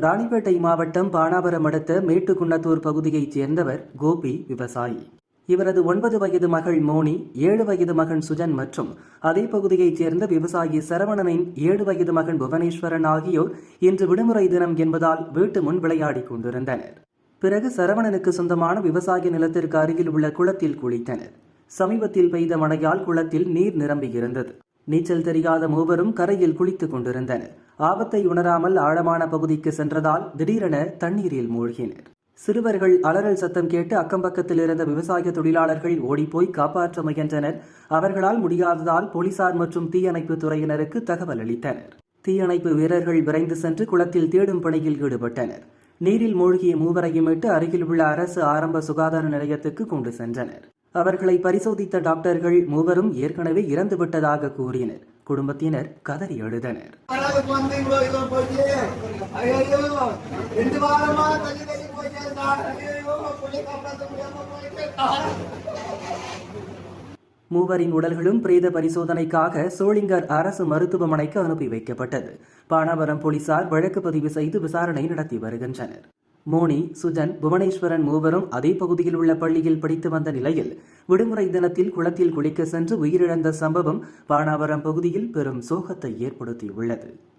ராணிப்பேட்டை மாவட்டம் பானாவரம் அடுத்த மேட்டுக்குன்னத்தூர் பகுதியைச் சேர்ந்தவர் கோபி விவசாயி. இவரது 9 வயது மகள் மோனி, 7 வயது மகன் சுஜன் மற்றும் அதே பகுதியைச் சேர்ந்த விவசாயி சரவணனின் 7 வயது மகன் புவனேஸ்வரன் ஆகியோர் இன்று விடுமுறை தினம் என்பதால் வீட்டு முன் விளையாடிக் கொண்டிருந்தனர். பிறகு சரவணனுக்கு சொந்தமான விவசாய நிலத்திற்கு அருகில் உள்ள குளத்தில் குளித்தனர். சமீபத்தில் பெய்த மழையால் குளத்தில் நீர் நிரம்பியிருந்தது. நீச்சல் தெரியாத மூவரும் கரையில் குளித்துக் கொண்டிருந்தனர். ஆபத்தை உணராமல் ஆழமான பகுதிக்கு சென்றதால் திடீரென தண்ணீரில் மூழ்கினர். சிறுவர்கள் அலறல் சத்தம் கேட்டு அக்கம்பக்கத்தில் இருந்த விவசாய தொழிலாளர்கள் ஓடிப்போய் காப்பாற்ற முயன்றனர். அவர்களால் முடியாததால் போலீசார் மற்றும் தீயணைப்பு துறையினருக்கு தகவல் அளித்தனர். தீயணைப்பு வீரர்கள் விரைந்து சென்று குளத்தில் தேடும் பணியில் ஈடுபட்டனர். நீரில் மூழ்கிய மூவரையும் மீட்டு அருகில் உள்ள அரசு ஆரம்ப சுகாதார நிலையத்துக்கு கொண்டு சென்றனர். அவர்களை பரிசோதித்த டாக்டர்கள் மூவரும் ஏற்கனவே இறந்துவிட்டதாக கூறினர். குடும்பத்தினர் கதறி அழுதனர். மூவரின் உடல்களும் பிரேத பரிசோதனைக்காக சோளிங்கர் அரசு மருத்துவமனைக்கு அனுப்பி வைக்கப்பட்டது. பானாவரம் போலீசார் வழக்கு பதிவு செய்து விசாரணை நடத்தி வருகின்றனர். மோனி, சுஜன், புவனேஸ்வரன் மூவரும் அதே பகுதியில் உள்ள பள்ளியில் படித்து வந்த நிலையில் விடுமுறை தினத்தில் குளத்தில் குளிக்க சென்று உயிரிழந்த சம்பவம் பானாவரம் பகுதியில் பெரும் சோகத்தை ஏற்படுத்தியுள்ளது.